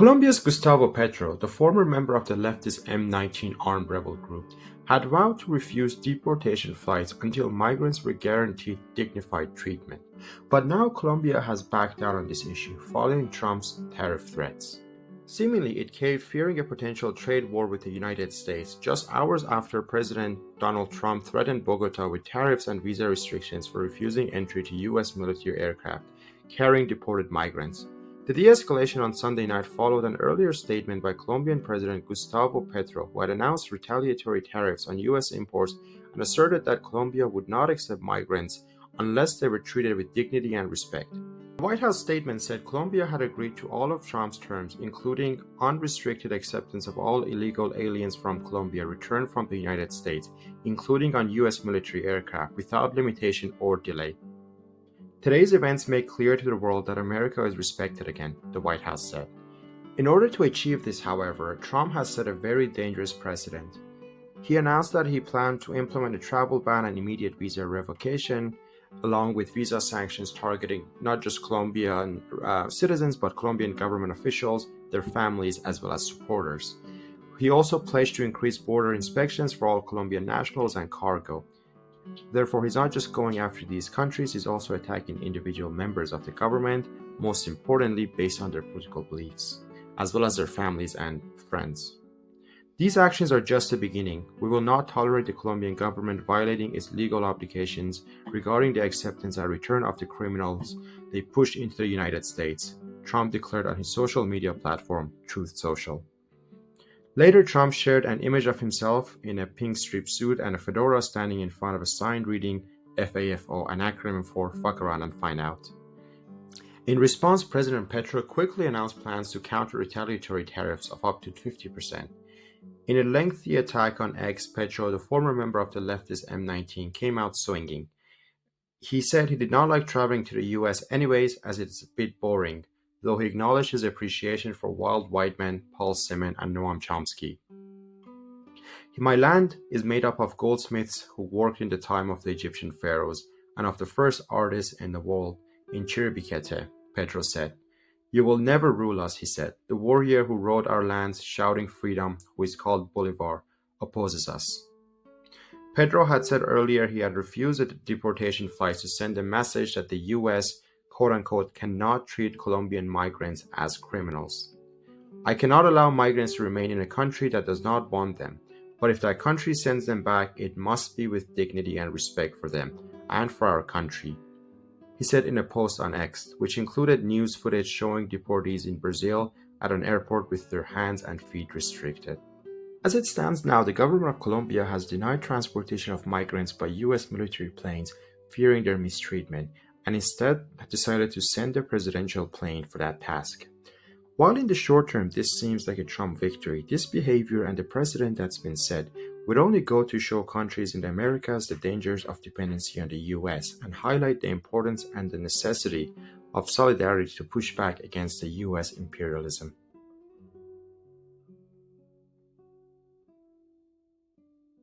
Colombia's Gustavo Petro, the former member of the leftist M19 armed rebel group, had vowed to refuse deportation flights until migrants were guaranteed dignified treatment. But now Colombia has backed down on this issue following Trump's tariff threats. Seemingly, it caved fearing a potential trade war with the United States just hours after President Donald Trump threatened Bogota with tariffs and visa restrictions for refusing entry to U.S. military aircraft carrying deported migrants. The de-escalation on Sunday night followed an earlier statement by Colombian President Gustavo Petro, who had announced retaliatory tariffs on U.S. imports and asserted that Colombia would not accept migrants unless they were treated with dignity and respect. The White House statement said Colombia had agreed to all of Trump's terms, including unrestricted acceptance of all illegal aliens from Colombia returned from the United States, including on U.S. military aircraft, without limitation or delay. Today's events make clear to the world that America is respected again, the White House said. In order to achieve this, however, Trump has set a very dangerous precedent. He announced that he planned to implement a travel ban and immediate visa revocation, along with visa sanctions targeting not just Colombian citizens, but Colombian government officials, their families, as well as supporters. He also pledged to increase border inspections for all Colombian nationals and cargo. Therefore, he's not just going after these countries, he's also attacking individual members of the government, most importantly based on their political beliefs, as well as their families and friends. These actions are just the beginning. We will not tolerate the Colombian government violating its legal obligations regarding the acceptance and return of the criminals they pushed into the United States, Trump declared on his social media platform, Truth Social. Later, Trump shared an image of himself in a pink striped suit and a fedora standing in front of a sign reading FAFO, an acronym for Fuck Around and Find Out. In response, President Petro quickly announced plans to counter retaliatory tariffs of up to 50%. In a lengthy attack on X, Petro, the former member of the leftist M19, came out swinging. He said he did not like traveling to the US anyways, as it's a bit boring, though he acknowledged his appreciation for Wild White Men, Paul Simon, and Noam Chomsky. My land is made up of goldsmiths who worked in the time of the Egyptian pharaohs and of the first artists in the world in Chiribikete, Petro said. You will never rule us, he said. The warrior who rode our lands shouting freedom, who is called Bolivar, opposes us. Petro had said earlier he had refused the deportation flights to send a message that the US, quote-unquote, cannot treat Colombian migrants as criminals. I cannot allow migrants to remain in a country that does not want them, but if that country sends them back, it must be with dignity and respect for them and for our country, he said in a post on X, which included news footage showing deportees in Brazil at an airport with their hands and feet restricted. As it stands now, the government of Colombia has denied transportation of migrants by US military planes, fearing their mistreatment, and instead decided to send a presidential plane for that task. While in the short term this seems like a Trump victory, this behavior and the precedent that's been set would only go to show countries in the Americas the dangers of dependency on the US and highlight the importance and the necessity of solidarity to push back against the US imperialism.